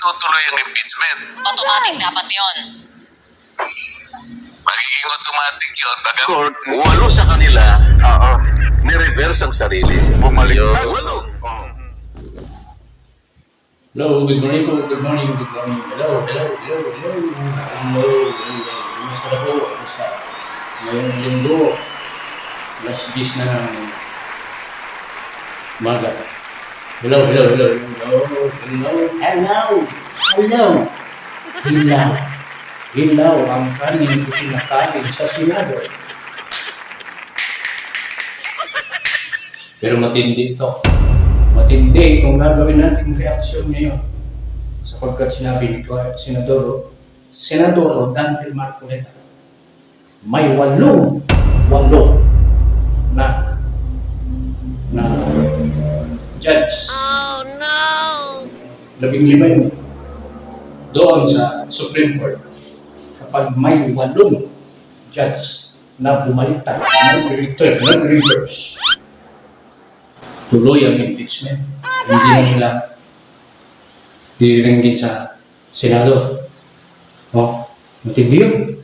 itutuloy ang impeachment. Automatic dapat yon. Magiging automatic yun. Court, 8 sa kanila, ni-reverse ang sarili. Bumalik na 8. Hello, good morning po, good morning, good morning. Hello. Kumusta na po? Kumusta? Ngayong linggo, last days na ng umaga. Hello. Hilaw ang kanin pinakain sa Senado. Pero matindi ito. Matindi kung gagawin natin reaksyon ngayon. Sapagkat sinabi ni Senador Dante Marcoleta, may walong na judge. Oh no! 15 yun. Doon sa Supreme Court, kapag may 8 judge na bumaliktad, nag-reverse, tuloy ang impeachment. Hindi na nila diringgin sa Senado. Matindi yun.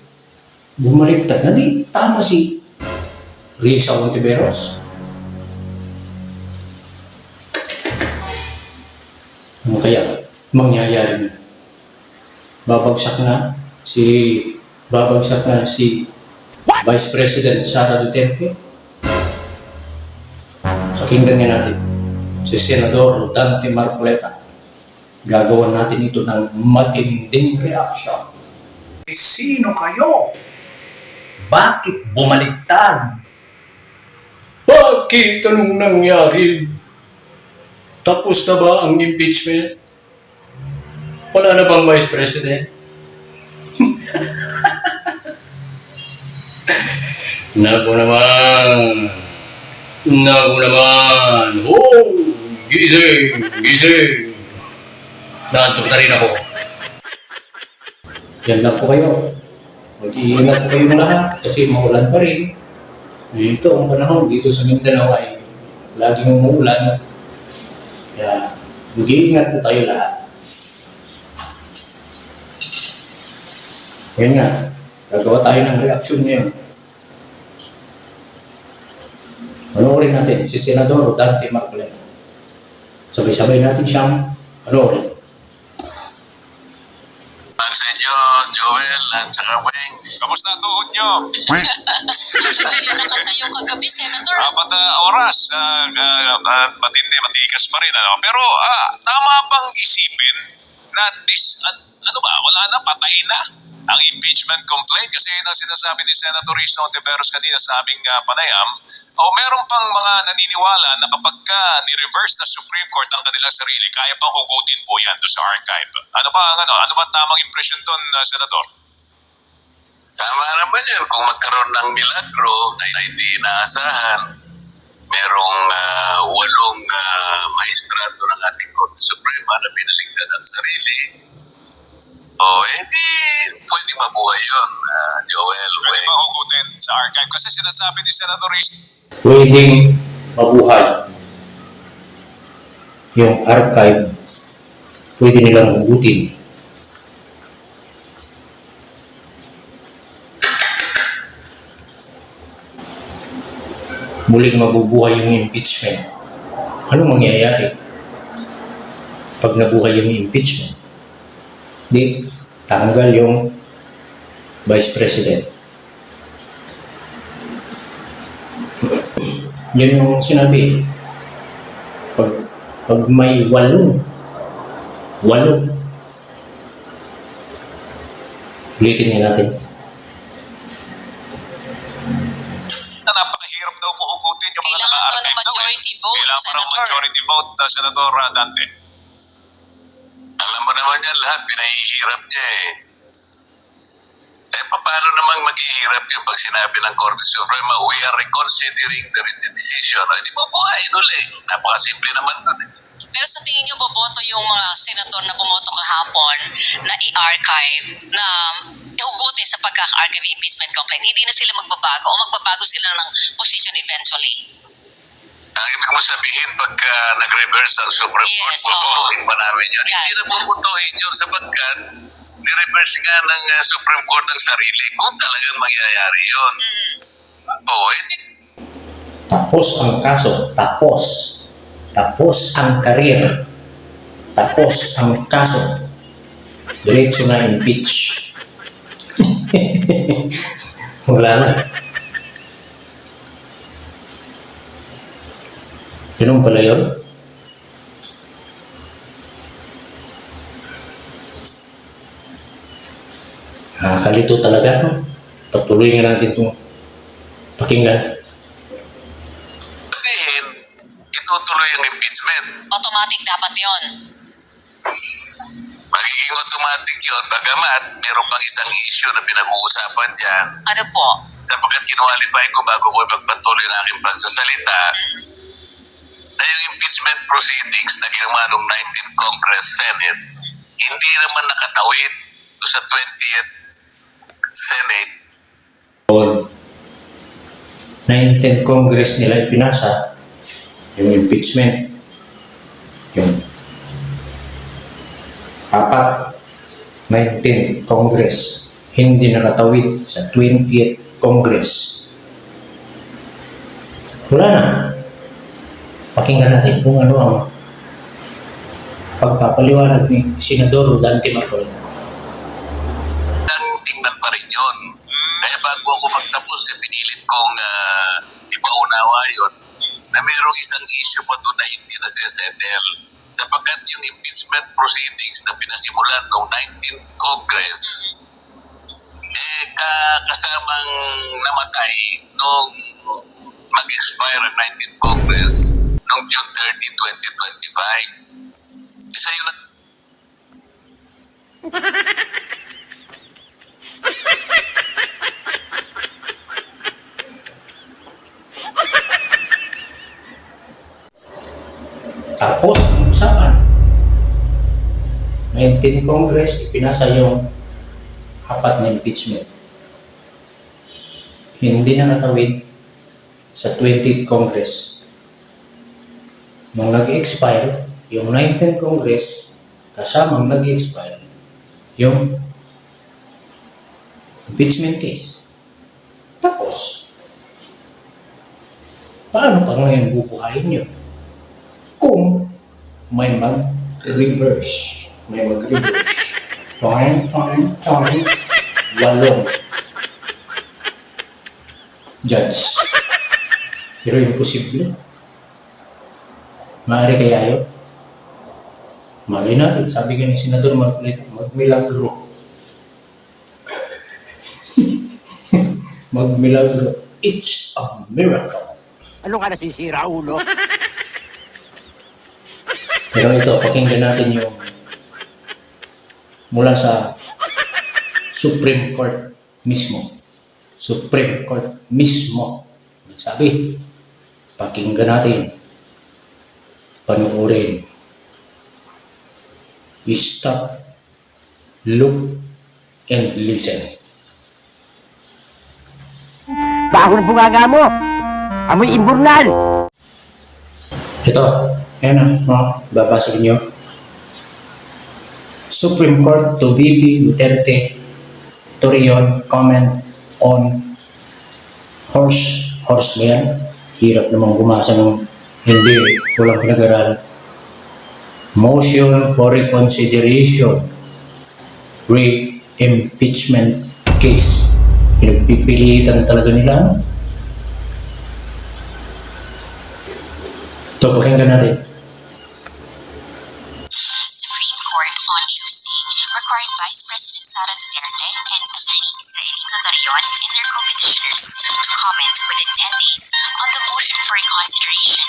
Bumaliktad na di. Tama si Risa Ontiveros. Ano kaya mangyayari na? Babagsak na si Vice President Sara Duterte. Pakinggan nga natin si Senador Dante Marcoleta. Gagawa natin ito ng matinding reaction. Sino kayo? Bakit bumaliktad? Bakit? Anong nangyari? Tapos na ba ang impeachment? Wala na bang Vice President? Naku naman! Gising! Naantok na rin ako. Yan lang po kayo. Mag-iingat po kayo lahat kasi maulan pa rin. Ito ang panahon dito sa Mindanao ay laging umuulan. Kaya mag-iingat po tayo lahat. Yan nga, gagawa tayo ng reaksyon ngayon. Panoorin natin si Senador Dante Marcoleta. Sabay-sabay natin siyang panoorin. Sa inyo, Joel at saka Weng. Kamusta ang tuhod nyo? Nilalakan na yung kagabi, Senator. 4 oras. Matigas pa rin. Pero tama bang isipin na wala na, patay na ang impeachment complaint? Kasi yun ang sinasabi ni Senator Risa Ontiveros kanina sa aming panayam. O meron pang mga naniniwala na kapag ni-reverse na Supreme Court ang kanilang sarili, kaya pang hugutin po yan doon sa archive. Ano ba tamang impresyon doon, Senator? Tama naman yan. Kung magkaroon ng milagro na hindi inaasahan, merong 8 maestrato ng ating Korte Suprema na binaligtad ang sarili. Hindi pwede mabuhay yun, Joel. Pwede ba hugutin sa archive? Kasi sinasabi ni Senator Risa, Pwedeng mabuhay yung archive. Pwede nilang hugutin. Muling mabubuhay yung impeachment. Anong mangyayari pag nabuhay yung impeachment? Di tanggal yung Vice President. Yun yung sinabi. Pag may 8. Ulitin nga natin. napakahirap daw po hugutin yung mga Kailangan naka-archive ng majority vote, Kailangan Senator. ng majority vote, Senator Dante. Alam mo naman yan lahat, pinahihirap niya paano namang maghihirap yung pag sinabi ng Korte Suprema, we are reconsidering the decision. Di ba buhayin ulit? Napakasimple naman nun Pero sa tingin niyo, boboto yung mga senator na bumoto kahapon na i-archive, na ihugutin sa pagkaka-archive impeachment complaint, hindi na sila magbabago o magbabago sila ng position eventually? Ang ibig mo sabihin, pagka nag-reverse ang Supreme Court, Yes, puputuhin pa namin yun. Yes. Hindi na puputuhin yun sapagkat ni-reverse nga ng Supreme Court ang sarili kung talagang mangyayari yun. Oo, edi Tapos ang kaso, tapos. Tapos ang karir. Tapos ang kaso. Diretso na impeach. Wala na. Ganun pala yun? Nakakalito talaga. No? Patuloy nga natin itong pakinggan. sabihin, itutuloy ang impeachment. Automatic dapat yon. Magiging automatic yun, bagamat meron pang isang issue na pinag-uusapan dyan. Ano po? Sapagkat kinualify ko bago ko magpatuloy na aking pagsasalita, na yung impeachment proceedings na ginawa noong 19th Congress Senate, hindi naman nakatawid to sa 20th Senate. 19th Congress nila ipinasa yung impeachment. Yung 19th Congress hindi nakatawid sa 20th Congress. Wala na. Pakinggan natin kung ano ang pagpapaliwanag ni Senador Dante Marcoleta. Tingnan pa rin yun. Kaya bago ako magtapos, pinilit kong ipaunawa yun na mayroong isang issue pa doon na hindi nasisettle sapagkat yung impeachment proceedings na pinasimulan noong 19th Congress kasamang namatay nung mag-expire ang 19th Congress noong June 30, 2025. Isa yun Tapos ang usapan, 19th Congress ipinasa yung apat na impeachment. Hindi na natawid sa 20th Congress. Nung nag-expire, yung 19th Congress, kasamang nag-expire, yung impeachment case. Tapos, paano pa ngayon bubuhayin yun? Kung may mag-reverse. May mag-reverse. Toing. 8 judge. Pero imposible. Maaari kaya yun? Mali natin. Sabi ka ni Senador Marcoleta, magmilagro. Magmilagro. It's a miracle. Ano ka nasisira, ulo? Pero ito, pakinggan natin yung mula sa Supreme Court mismo. Supreme Court mismo. Nagsabi, pakinggan natin. Panuorin. Stop, look, and listen. Baho ng bunganga mo! Amoy imburnal! Ito, ayan na, babasa niyo. Supreme Court to VP Duterte Torreon comment on horse ba yan? Hirap namang gumasa ng hindi, walang pinag-aralan. Motion for reconsideration re-impeachment case. Pinagpipilitan talaga nila. Ito, pakinggan natin. Supreme Court on Tuesday required Vice President Sara Duterte and Attorney Mr. Elito Torreon and their co-petitioners to comment within 10 days on the motion for reconsideration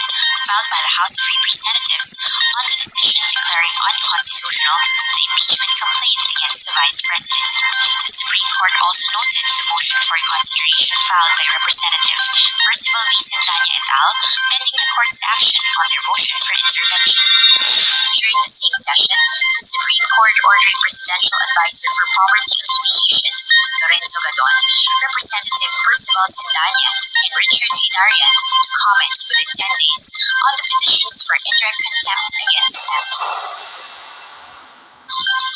filed by the House of Representatives on the decision declaring unconstitutional the impeachment complaint against the Vice President. The Supreme Court also noted the motion for reconsideration filed by Representative Percival V. Santana et al. Pending the court's action on their motion for intervention. During the same session, the Supreme Court ordered Presidential Advisor for Poverty Alleviation, Lorenzo Gadon, Representative Percival Sandanya, and Richard Hidarian to comment within 10 days on the petitions for indirect contempt against them.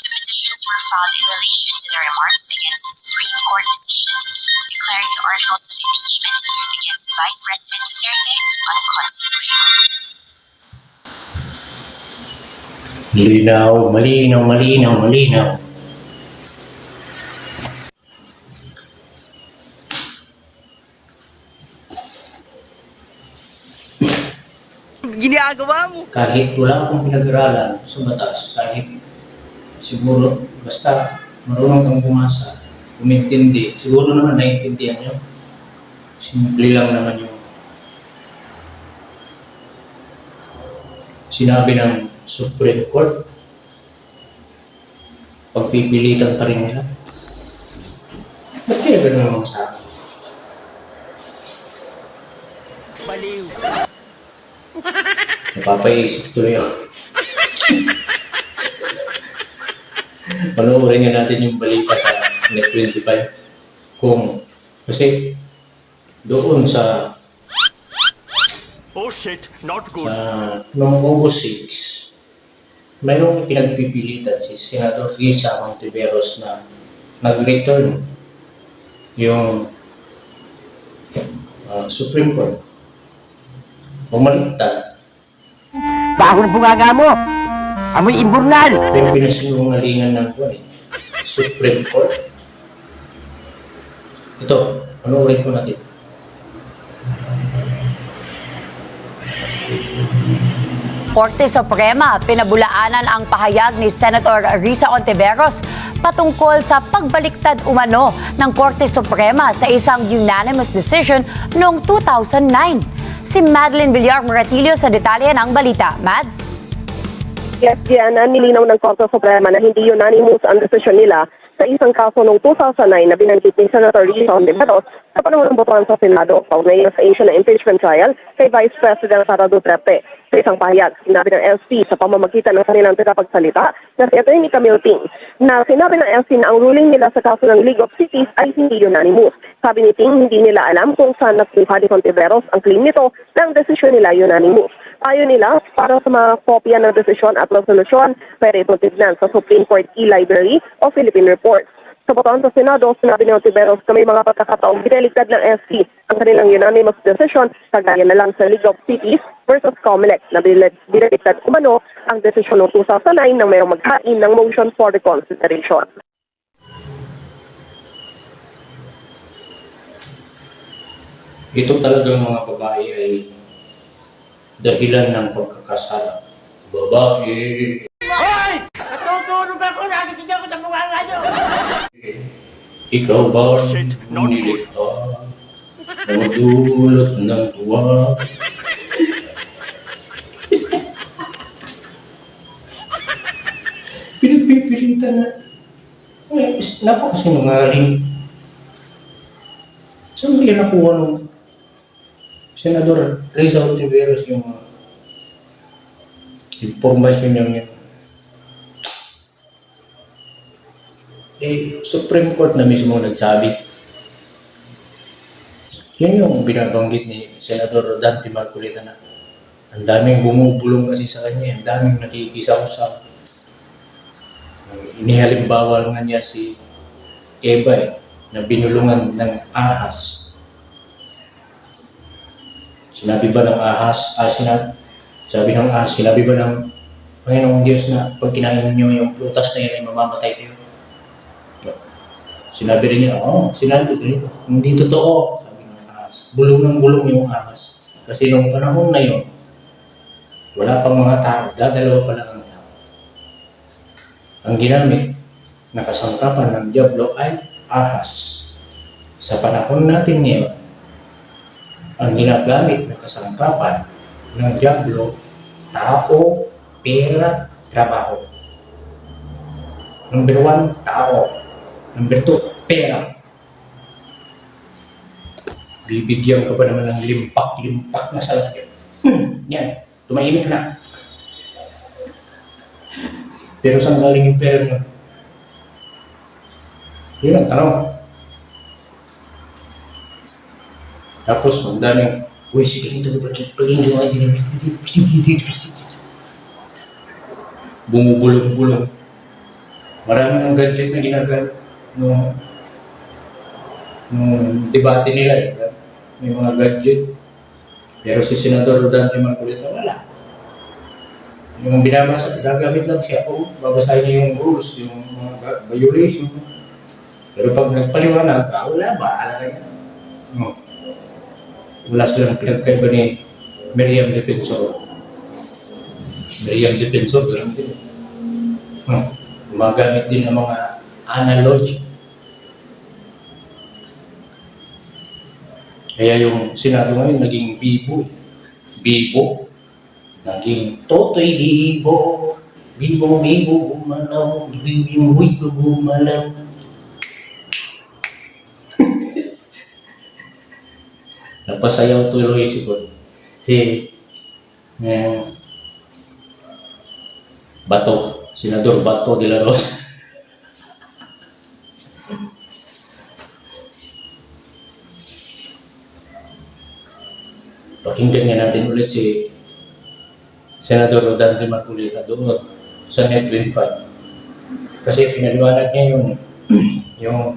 The petitions were filed in relation to the remarks against the Supreme Court decision declaring the articles of impeachment against Vice President Duterte unconstitutional. Malinaw, malinaw, malinaw, malinaw. Ginagawa mo. Kahit wala akong pinag-aralan sa batas, kahit siguro, basta marunong kang bumasa, umintindi, siguro naman naiintindihan nyo. Simple lang naman yung sinabi ng Supreme Court. Pagpipilitan pa rin nila. Ba't kaya ganun ang mga sa akin? Baliw. Napapaisip tuloy ako. Panoorin nga natin yung balita sa Net 25. Kasi doon sa Oh shit, not good. noong August 6, mayroong pinagpipilitan si Senator Risa Hontiveros na nag-return yung Supreme Court. Bumaliktad. Bahon bungaga mo. Amoy imburnal. Yung pinasinungalingan ng Supreme Court. Ito, panoorin po natin. Korte Suprema, pinabulaanan ang pahayag ni Senator Risa Hontiveros patungkol sa pagbaliktad umano ng Korte Suprema sa isang unanimous decision noong 2009. Si Madeline Villar Moratillo sa detalye ng balita. Mads? Yes, Gianna, nilinaw ng Korte Suprema na hindi unanimous ang desisyon nila sa isang kaso noong 2009 na binanggit ni Senator Risa Hontiveros sa panahon ng botohan sa Senado kaugnay sa issue na impeachment trial kay Vice President Sara Duterte. Sa isang pahayag, sinabi ng SP sa pamamagitan ng kanilang tagapagsalita na si Atty. Camille Ting na sinabi ng SP na ang ruling nila sa kaso ng League of Cities ay hindi unanimous. Sabi ni Ting, hindi nila alam kung saan nakuha ni Hontiveros ang claim nito na ang desisyon nila unanimous. Ayon nila, para sa mga kopya ng desisyon at resolusyon, pwede itong tignan sa Supreme Court e-Library o Philippine Reports. Sa botohan sa Senado, sinabi ni Hontiveros na may mga pagkakataong biniligtad ng SP ang kanilang unanimous decision, kagaya na lang sa League of Cities versus COMELEC na biniligtad umano ang desisyon noong 2009 nang mayroong maghain ng motion for reconsideration. Ito talagang mga babae ay dahilan ng pagkakasala. Babae. Hoy! Natutulog ako. Nagising ako sa bungaga nyo. Ikaw ba Oh shit, not good. nilikha? Madulot ng tuwa. Pinagpipilitan na. Napakasinungaling. Saan kaya nakuha nung Senador Risa Hontiveros yung informasyon niya yun? Supreme Court na mismo nagsabi. Yun yung binabanggit ni Senador Dante Marcolita na ang daming bumubulong kasi sa kanya, ang daming nakikisaw-saw. Inihalimbawa nga niya si Eva na binulungan ng ahas. Sinabi ba ng ahas, sabi ng ahas, sinabi ba ng Panginoong Diyos na pag kinain niyo yung prutas na yun ay mamamatay kayo? Sinabi rin niya, sinabi ko nito. Hindi totoo, sabi ng ahas. Bulong ng bulong yung ahas. Kasi nung panahon na yun, wala pang mga tao, dadalawa pa lang ang tao. Ang ginamit na kasangkapan ng Diablo ay ahas. Sa panahon natin ngayon, ang ginagamit na kasangkapan ng Diablo, tao, pera, trabaho. Number 1, tao. Number 2, pera. Bibigyan ka pa naman ng limpak na salakyan. Yan, tumahimik na. Pero saan galing yung pera nyo? Yun ang tanong. Tapos, ang daming, uy, sige dito, paging gawa dito. Bumubulong-bulong. Marami ng gadget na ginagamit nung debate nila eh. May mga gadget. Pero si Senador Rodante Marcoleta, wala. Yung binabasa, gagamit lang siya. Kung babasahin niya yung rules, yung mga violation. Pero pag nagpaliwanag, wala ba? Alam ka niya. No. Wala silang pinagkaiba ni Miriam Defensor. Miriam Defensor, gano'n din. Gumagamit din ng mga analogy. Kaya yung Senado ngayon naging bibo. Bibo. Naging totoy bibo. Bibo, gumalaw. Bibo, gumalaw. Napasayaw tuloy si Bon. Si Bato, Senador Bato de la Rosa. Pakinggan nga natin ulit si Senador Rodante Marcoleta doon sa Net 25. Kasi pinaliwanag niya yung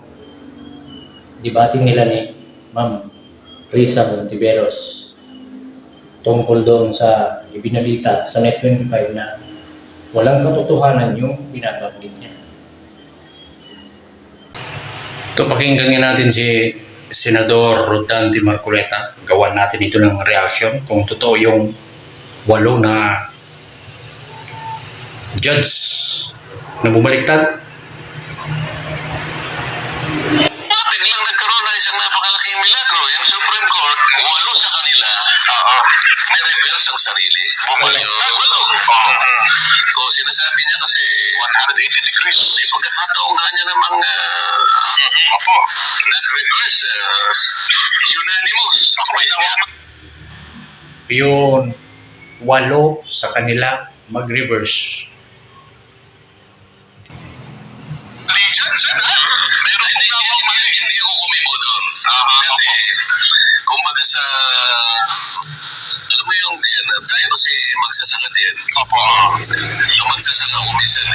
debating nila ni Ma'am Risa Hontiveros tungkol doon sa ibinalita sa Net 25 na walang katotohanan yung binabanggit niya. Ito, pakinggan nga natin si Senador Rodante Marcoleta. Gawan natin ito ng reaction kung totoo yung 8 na judge na bumaliktad. Biglang nagkaroon na isang napakalaking milagro. Yung Supreme Court, 8 sa kanila, ni-reverse ang sarili. Bumalik. So, sinasabi niya kasi 180 degrees. May pagkakataon nga niya namang nag-reverse, unanimous. Yun, 8 sa kanila mag-reverse. Hindi ako kumibo doon. Kasi, kumbaga sa, alam mo yung yan, tayo kasi magsasaka din. Ang magsasaka kumisan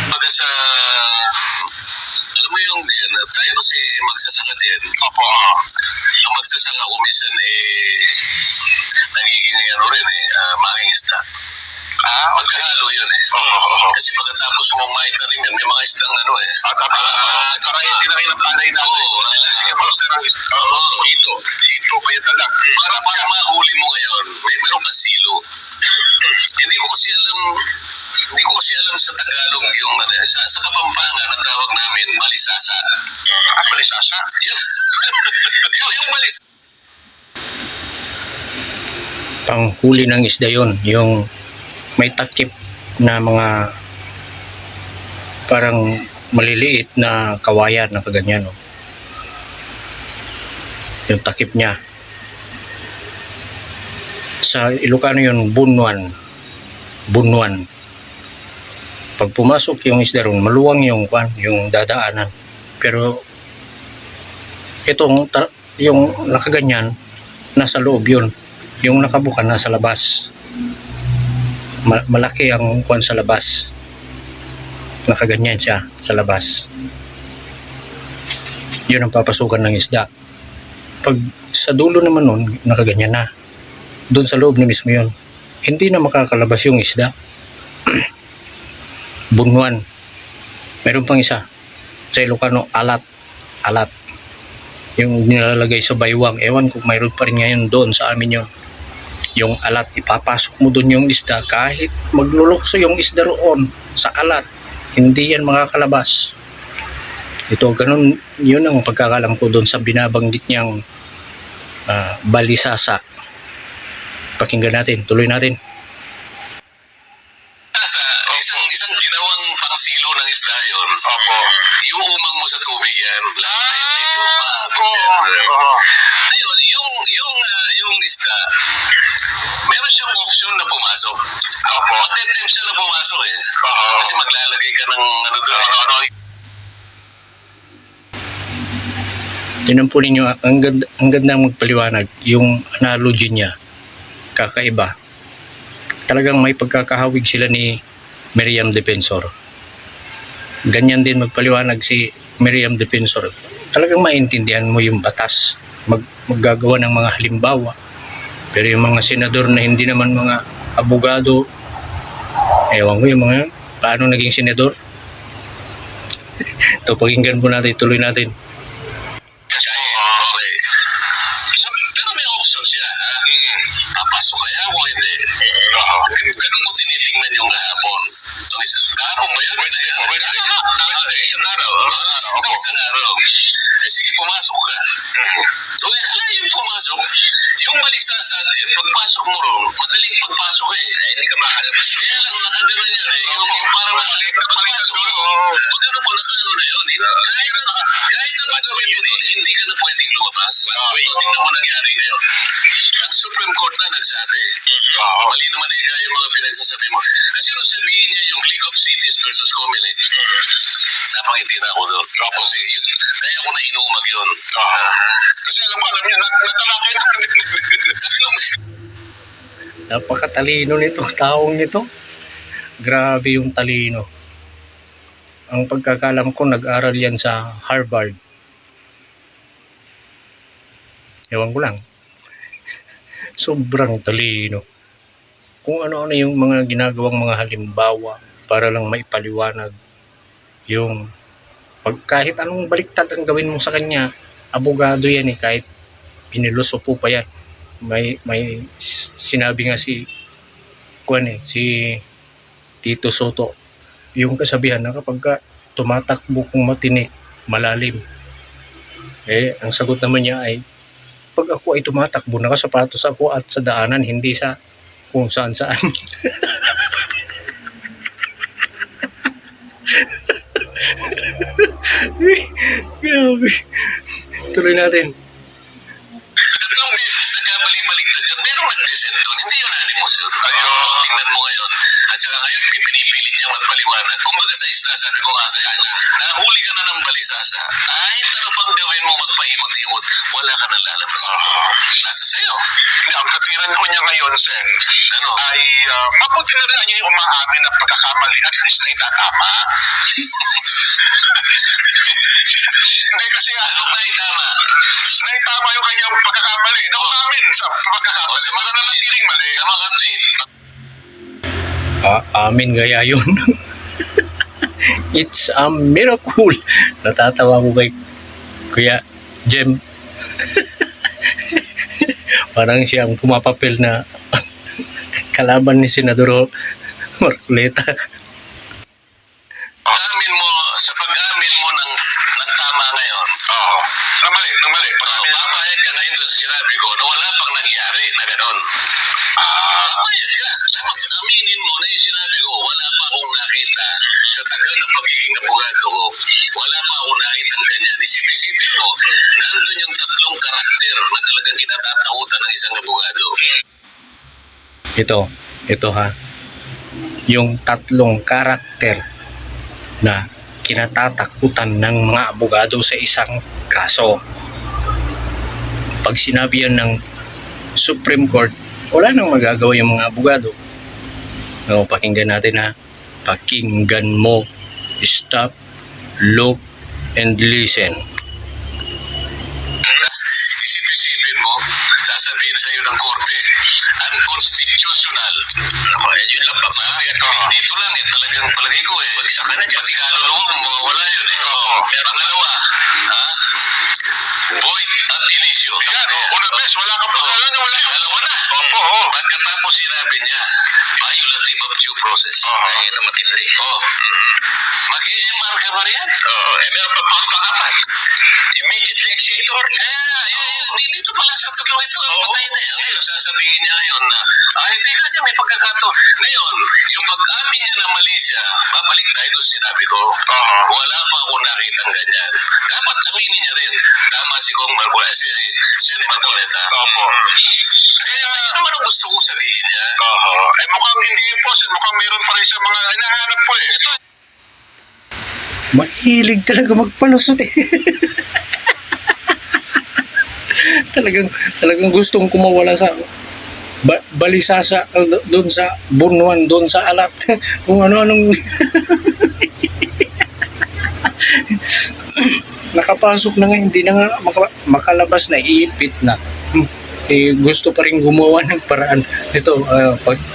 kumbaga sa, alam mo yung yan, tayo kasi magsasaka din. Ang magsasaka kumisan nagiging ano rin making isda. Magkahalo yun Kasi pagkatapos mong maitanim yun, may mga isdang para hindi na kayo ng palay na. Ito pa yung talag. Para mahuli mo ngayon, meron kang silo. Hindi ko kasi alam sa Tagalog yung sa Kapampangan ang tawag namin balisasa. Balisasa? Yung balisasa. Panghuli ng isda yun, yung may takip na mga parang maliliit na kawayan na kaganyan. No? Yung takip niya. Sa Ilocano yun, bunwan. Pag pumasok yung isda ron, maluwang yung dadaanan. Pero yung nakaganyan, nasa loob yun. Yung nakabukan, nasa labas. Malaki ang kwan sa labas. Nakaganyan siya sa labas. Yun ang papasukan ng isda. Pag sa dulo naman nun, nakaganyan na. Doon sa loob na mismo yun. Hindi na makakalabas yung isda. Bunwan. Meron pang isa. Sa Ilocano, alat. Yung nilalagay sa baywang. Ewan kung mayroon pa rin ngayon doon sa amin yun. Yung alat, ipapasok mo doon yung isda. Kahit maglulukso yung isda roon sa alat, hindi yan makakalabas. Ito, ganun, yun ang pagkakalam ko doon sa binabanggit niyang balisasa. Pakinggan natin, tuloy natin. Isang ginawang pangsilo ng isda yun. Opo. Yung umang mo sa tubig yan. Ayun, yung isda, meron siyang option na pumasok. Opo. Matetempt siya na pumasok eh. Kasi maglalagay ka ng ano doon. Tinan po ninyo, ang ganda magpaliwanag. Yung analogy niya, kakaiba. Talagang may pagkakahawig sila ni Miriam Defensor. Ganyan din magpaliwanag si Miriam Defensor. Talagang maintindihan mo yung batas. Maggagawa ng mga halimbawa. Pero yung mga senador na hindi naman mga abogado, ewan ko yung mga paano naging senador. Ito, pakinggan po natin, tuloy natin. Okay. So, pero may option siya, ha? Papasok kaya o hindi? Ganun ko tinitingnan yung kahapon. Kahapon ba yun? Isang araw. Isang araw. Eh sige, pumasok ka. Kung akalain pumasok, yung balisasa din, pagpasok mo ron, madaling pagpasok eh. Hindi ka makalabas. Kaya lang nakaganan yun eh. Yung parang nakalit na pagpasok mo. Pag ano mo, nakano na yun. Kahit ano gawin mo doon, hindi ka na pwedeng lumabas. Tingnan mo nangyari ngayon. Ang Supreme Court na nagsabi. Mali naman yung mga pinagsasabi mo. Kasi nung sabihin niya yung League of Cities versus Comelec, napangiti na ako doon. Kasi kaya ako na inumag yun. Kasi alam yun, natalakay na. Napakatalino nito, taong nito. Grabe yung talino. Ang pagkakalam ko, nag-aral yan sa Harvard. Ewan ko lang. Sobrang talino. Kung ano-ano yung mga ginagawang mga halimbawa para lang maipaliwanag yung kahit anong baliktad ang gawin mo sa kanya, abogado yan eh, kahit pinilosopo pa yan. May sinabi nga si Tito Soto, yung kasabihan na kapag tumatakbo kung matinik, malalim. Ang sagot naman niya ay, pag ako ay tumatakbo, nakasapatos ako at sa daanan, hindi sa kung saan-saan. Grabe. Tuloy natin. Tatlong beses nagkabali-baliktad yun. Merong nag-dissent doon. Hindi yun animos yun. Tingnan mo ngayon. At saka ngayon, pinipilit niya magpaliwanag. Kumbaga sa isla, sabi ko nga sa kanya, nahuli ka na ng balisasa. Kahit ano pang gawin mo magpaikot-ikot, wala ka nang lalabas. Nasa sa'yo. Ang katiran naman niya ngayon, Sen, ay mabuti na rin niya yung umaamin ng pagkakamali. At least na itatama. Hindi kasi anong naitama? Naitama yung kanyang pagkakamali. Naumamin sa pagkakamali. Maranamatiling mali. Sa mga tweet. Amin gaya yun. It's a miracle. Natatawa ko kay Kuya Jem. Parang siyang pumapapel na kalaban ni Senador Marcoleta. Amin mo, sa pag-amin mo ng tama ngayon. Nang mali. Papayag ka ngayon doon sa sinabi ko na wala pang nangyari na gano'n. Papayag ka. Dapat aminin mo na yung sinabi ko, wala pa akong nakita sa tagal ng pagiging abogado ko. Wala pa akong nakita ng ganyan. Isip-isipin mo, nandun yung tatlong karakter na talagang kinatatakutan ng isang abogado. Ito ha. Yung tatlong karakter na kinatatakutan ng mga abogado sa isang kaso. Pag sinabi yan ng Supreme Court, wala nang magagawa yung mga abogado. No, pakinggan natin ha. Pakinggan mo. Stop, look, and listen. Isip-isipin mo, sasabihin sa iyo ng korte, unconstitutional. Yun lang pa. Dito lang eh, talagang palagay ko eh. Pati kaluluwa mo, mawawala yun eh. Pangalawa, void ab initio. Yan, unang bes, wala kang pangalan na wala. Dalawa na. Pagkatapos sinabi niya, violative of due process. Ayun na matindi. Mag-EMR ka ba riyan? Oo, meron pa pang-apat. Immediately executor. Dito pala sa tatlong ito, patay na yan. Ngayon, sasabihin niya ngayon na, hindi ka niya, may pagkakato. Ngayon, yung pag-amin niya na mali siya, babalik tayo doon sinabi ko, wala pa ako nakitang ganyan. Dapat aminin niya rin. Tama si Kong Marcoleta, si Sen. Marcoleta. Kaya naman ang gusto kong sabihin niya. Mukhang hindi po, mukhang meron pa rin siya mga hinahanap po eh. Ito, Mahilig talaga magpalusot eh. talagang gustong kumawala sa balisa sa doon sa Bunuan, doon sa alat. Kung ano-anong nakapasok na nga, hindi na nga makalabas na, iipit na. Gusto pa rin gumawa ng paraan. Ito,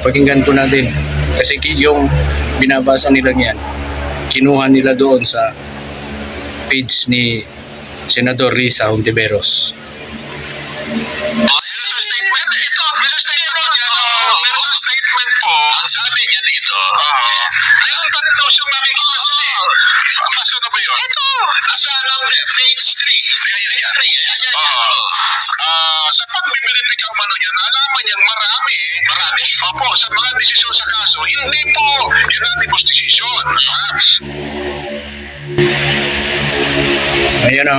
pakinggan ko natin. Kasi yung binabasa nila yan, kinuha nila doon sa page ni Senador Risa Hontiveros. statement po, ang sabi niya dito, meron pa rin daw siyang makikita. Masa na ba yun? Ito, nasa page 3. Sa pagbiberipika ang ano niya, nalaman niyang marami. Opo, sa mga desisyon sa kaso, hindi po unanimous decision. Ayan o.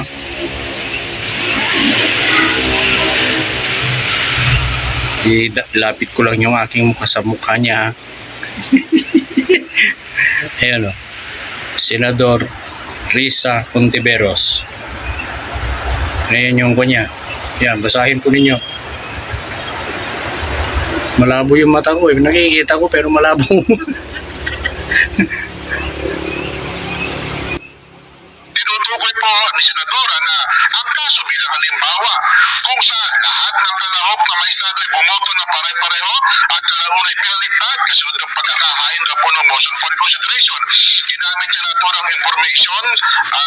Ilapit ko lang yung aking mukha sa mukha niya. Ayan o. Senador Risa Hontiveros. Ayan yung kanya. Yan, basahin po ninyo. Malabo yung mata ko eh. Nakikita ko pero malabo. Tinutukoy po ni Senadora na ang kaso bilang halimbawa kung sa lahat ng kalahok na may ay bumoto na pare-pareho at kalauna ay pinaliktad kasunod ng pagkakahain na po ng motion for reconsideration. Ginamit niya naturang information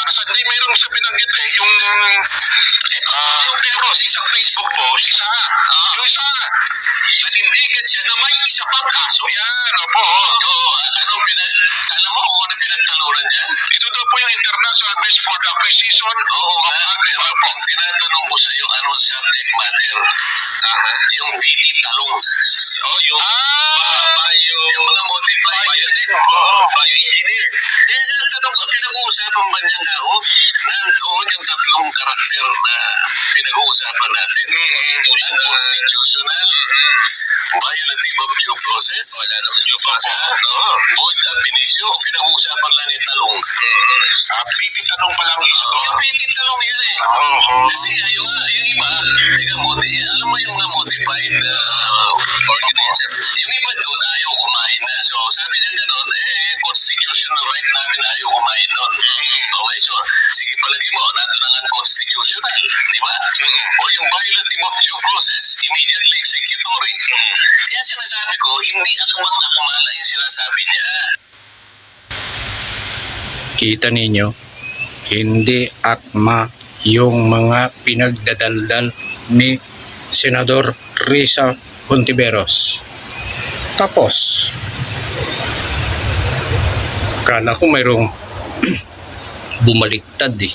sa di mayroon sa pinanggit yung pero sa isang Facebook post, yung isa nanindigan siya na may isa pang kaso. Yan, opo. Alam mo kung ano pinagtaluran dyan? Ito daw po yung International Base for the Acquisition of Agriculture. Tinatanong ko sa iyo, anong subject matter? Yung BT talong. Yung mga modified bioengineer. Kaya tanong ko, pinag-uusapan ba niya nga nandoon yung tatlong karakter na pinag-uusapan natin. Unconstitutional, violative of due process, wala naman due process, void ab initio, pinag-uusapan lang yung talong. Piti talong pa lang ito. Yung piti talong yan eh. Kasi yung iba, alam mo yung mga modified organism, yung iba doon ayaw kumain na. So sabi niya gano'n, constitutional right namin ayaw kumain doon. Okay, so sige palagi mo, nandun ang unconstitutional, di ba? O yung violative of due process, immediately executory. Kaya sinasabi ko, hindi akmang-akmala yung sinasabi niya. Kita ninyo, hindi akma yung mga pinagdadaldal ni Senador Risa Hontiveros. Tapos, kala ko mayroong bumaliktad eh.